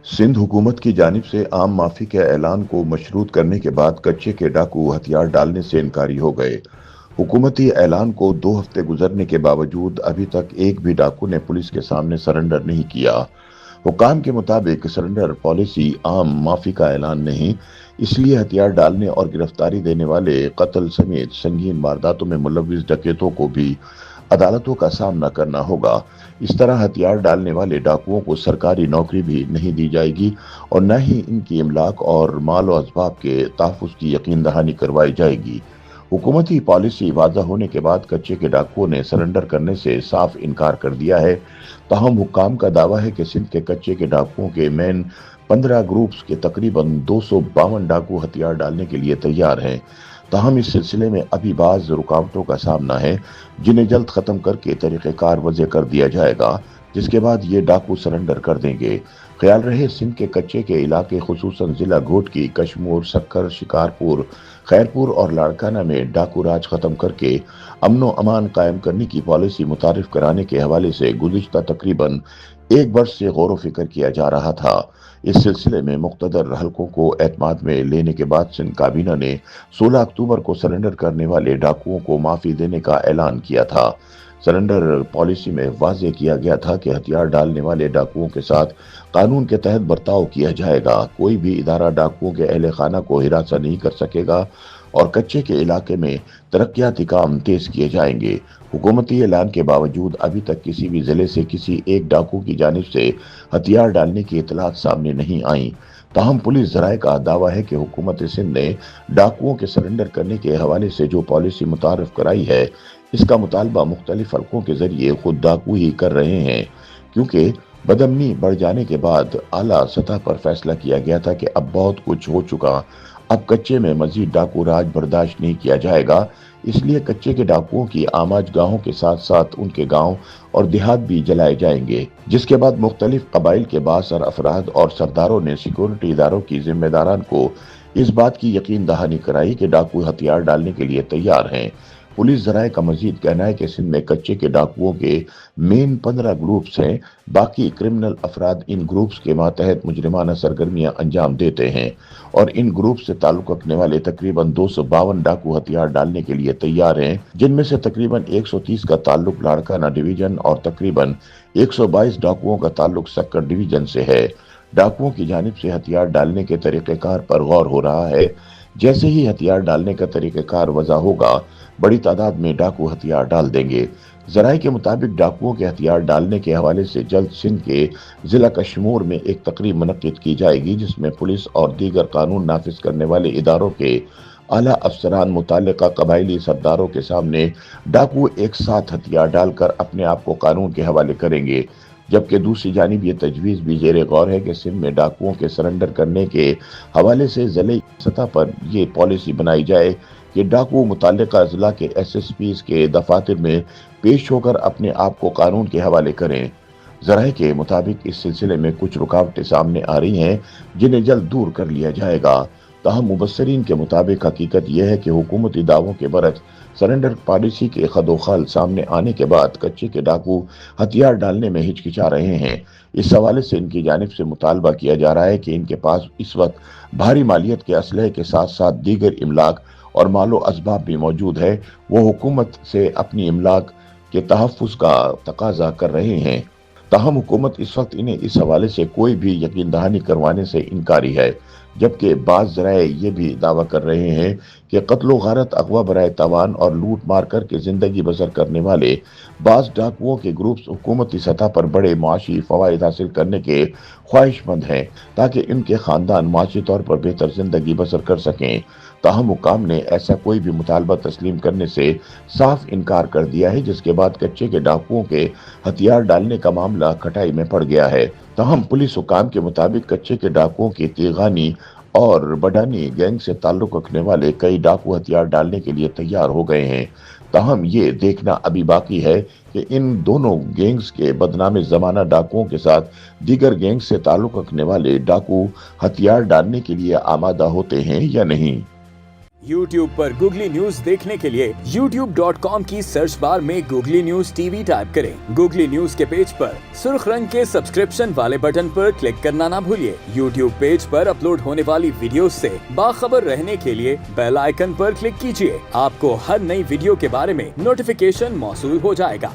सिंध हुकूमत की जानिब से आम माफी के ऐलान को मशरूत करने के बाद कच्चे के डाकू हथियार डालने से इनकारी हो गए। हुकूमती ऐलान को 2 हफ्ते गुजरने के बावजूद अभी तक एक भी डाकू ने पुलिस के सामने सरेंडर नहीं किया। हुकाम के मुताबिक सरेंडर पॉलिसी आम माफी का ऐलान नहीं, इसलिए हथियार डालने और गिरफ्तारी देने वाले कत्ल समेत संगीन वारदातों में मुलविस डकैतों को भी अदालतों का सामना करना होगा। इस तरह हथियार डालने वाले डाकुओं को सरकारी नौकरी भी नहीं दी जाएगी और न ही इनकी इमलाक और माल और असबाब के तहफ़्फ़ुज़ की यकीन दहानी करवाई जाएगी। हुकूमती पॉलिसी वाज़ा होने के बाद कच्चे के डाकुओं ने सरेंडर करने से साफ इनकार कर दिया है। ताहम हुक्काम का दावा है कि सिंध के कच्चे के डाकुओं के मेन 15 ग्रुप्स के तकरीबन 252 डाकू हथियार डालने के लिए तैयार हैं। ताहम इस सिलसिले में अभी बाज़ रुकावटों का सामना है, जिन्हें जल्द ख़त्म करके तरीक़ेकार वज़े कर दिया जाएगा, जिसके बाद ये डाकू सरेंडर कर देंगे। ख्याल रहे सिंध के कच्चे के इलाके खुसूसन ज़िला घोटकी, कशमूर, सक्कर, शिकारपुर, खैरपुर और लाड़काना में डाकू राज ख़त्म करके अमनो अमान कायम करने की पॉलिसी मुतारिफ कराने के हवाले से गुज़िश्ता तकरीबन 1 वर्ष से गौर व फिक्र किया जा रहा था। इस सिलसिले में मुख्तदर हलकों को एतमाद में लेने के बाद सिंध काबीना ने 16 अक्टूबर को सरेंडर करने वाले डाकुओं को माफ़ी देने का ऐलान किया था। सरेंडर पॉलिसी में वाज़े किया गया था कि हथियार डालने वाले डाकुओं के साथ कानून के तहत बर्ताव किया जाएगा। कोई भी इदारा डाकुओं के अहले खाना को हिरासा नहीं कर सकेगा और कच्चे के इलाके में तरक्याती काम तेज किए जाएंगे। हुकूमती ऐलान के बावजूद अभी तक किसी भी जिले से किसी एक डाकू की जानिब से हथियार डालने की इतलात सामने नहीं आई। ताहम पुलिस ज़राए का दावा है कि हुकूमत सिंध ने डाकुओं के सरेंडर करने के हवाले से जो पॉलिसी मुतारफ कराई है, इसका मुतालबा मुख्तलिफ हलकों के जरिए खुद डाकू ही कर रहे हैं, क्योंकि बदअमनी बढ़ जाने के बाद आला सतह पर फैसला किया गया था कि अब बहुत कुछ हो चुका, अब कच्चे में मजीद डाकू राज बर्दाश्त नहीं किया जाएगा। इसलिए कच्चे के डाकुओं की आमाज गाहों के साथ साथ उनके गांव और देहात भी जलाए जाएंगे, जिसके बाद मुख्तलिफ कबाइल के बासर अफराद और सरदारों ने सिक्योरिटी इदारों की जिम्मेदारान को इस बात की यकीन दहानी कराई कि डाकू हथियार डालने के लिए तैयार हैं। पुलिस ज़राए का मजीद कहना है कि सिंध में कच्चे के डाकुओं के मेन 15 ग्रुप्स हैं। बाकी क्रिमिनल अफराद इन ग्रुप्स के मातहत मुजरिमाना सरगर्मियां अंजाम देते हैं और इन ग्रुप से ताल्लुक रखने वाले तकरीबन 252 डाकू हथियार डालने के लिए तैयार हैं, जिनमें से तकरीबन 130 का ताल्लुक लाड़काना डिवीजन और तकरीबन 122 डाकुओं का ताल्लुक सक्कर डिवीजन से है। डाकुओं की जानिब से हथियार डालने के तरीक़ेकार पर गौर हो रहा है। जैसे ही हथियार डालने का तरीक़ेकार वज़ा होगा, बड़ी तादाद में डाकू हथियार डाल देंगे। ज़राए के मुताबिक डाकुओं के हथियार डालने के हवाले से जल्द सिंध के ज़िला कशमूर में एक तकरीब मुनक्किद की जाएगी, जिसमें पुलिस और दीगर कानून नाफिज करने वाले इदारों के आला अफसरान मुताल्लिका कबायली सरदारों के सामने डाकू एक साथ हथियार डालकर अपने आप को कानून के हवाले करेंगे। जबकि दूसरी जानिब ये तजवीज़ भी ज़ेरे गौर है कि सिंध में डाकुओं के सरेंडर करने के हवाले से ज़िले सतह पर यह पॉलिसी बनाई जाए कि डाकू मुताल्लिका ज़िला के SSPs के दफातर में पेश होकर अपने आप को कानून के हवाले करें। ज़राए के मुताबिक इस सिलसिले में कुछ रुकावटें सामने आ रही हैं, जिन्हें जल्द दूर कर लिया जाएगा। ताहम मुबस्सरीन के मुताबिक हकीकत यह है कि हुकूमती दावों के बरक्स सरेंडर पॉलिसी के खदोखाल सामने आने के बाद कच्चे के डाकू हथियार डालने में हिचकिचा रहे हैं। इस हवाले से इनकी जानिब से मुतालबा किया जा रहा है कि इनके पास इस वक्त भारी मालियत के असलहे के साथ साथ दीगर इमलाक और मालो असबाब भी मौजूद है। वो हुकूमत से अपनी इमलाक के तहफ़्फ़ुज़ का तकाजा कर रहे हैं। ताहम हुकूमत इस वक्त इन्हें इस हवाले से कोई भी यकीन दहानी करवाने से इनकारी है, जबकि बाज़ ज़राए ये भी दावा कर रहे हैं कि कत्ल गारत, अगवा बराए तवान और लूट मार करके ज़िंदगी बसर करने वाले बाज़ डाकुओं के ग्रुप्स हुकूमती सतह पर बड़े माशी फ़वाइद हासिल करने के ख्वाहिशमंद हैं, ताकि इनके ख़ानदान माशी तौर पर बेहतर ज़िंदगी बसर कर सकें। ताहम हुकाम ने ऐसा कोई भी मुतालबा तस्लीम करने से साफ इनकार कर दिया है, जिसके बाद कच्चे के डाकुओं के हथियार डालने का मामला खटाई में पड़ गया है। ताहम पुलिस हुकाम के मुताबिक कच्चे के डाकुओं की तीगानी और बडानी गैंग से ताल्लुक रखने वाले कई डाकू हथियार डालने के लिए तैयार हो गए हैं। ताहम ये देखना अभी बाकी है कि इन दोनों गैंग्स के बदनाम ज़माना डाकुओं के साथ दीगर गैंग से ताल्लुक रखने वाले डाकू हथियार डालने के लिए आमादा होते हैं या नहीं। YouTube पर गूगली न्यूज देखने के लिए youtube.com की सर्च बार में गूगली न्यूज टीवी टाइप करें। गूगली न्यूज के पेज पर सुर्ख रंग के सब्सक्रिप्शन वाले बटन पर क्लिक करना ना भूलिए। YouTube पेज पर अपलोड होने वाली वीडियोस से बाखबर रहने के लिए बेल आइकन पर क्लिक कीजिए। आपको हर नई वीडियो के बारे में नोटिफिकेशन मौसूल हो जाएगा।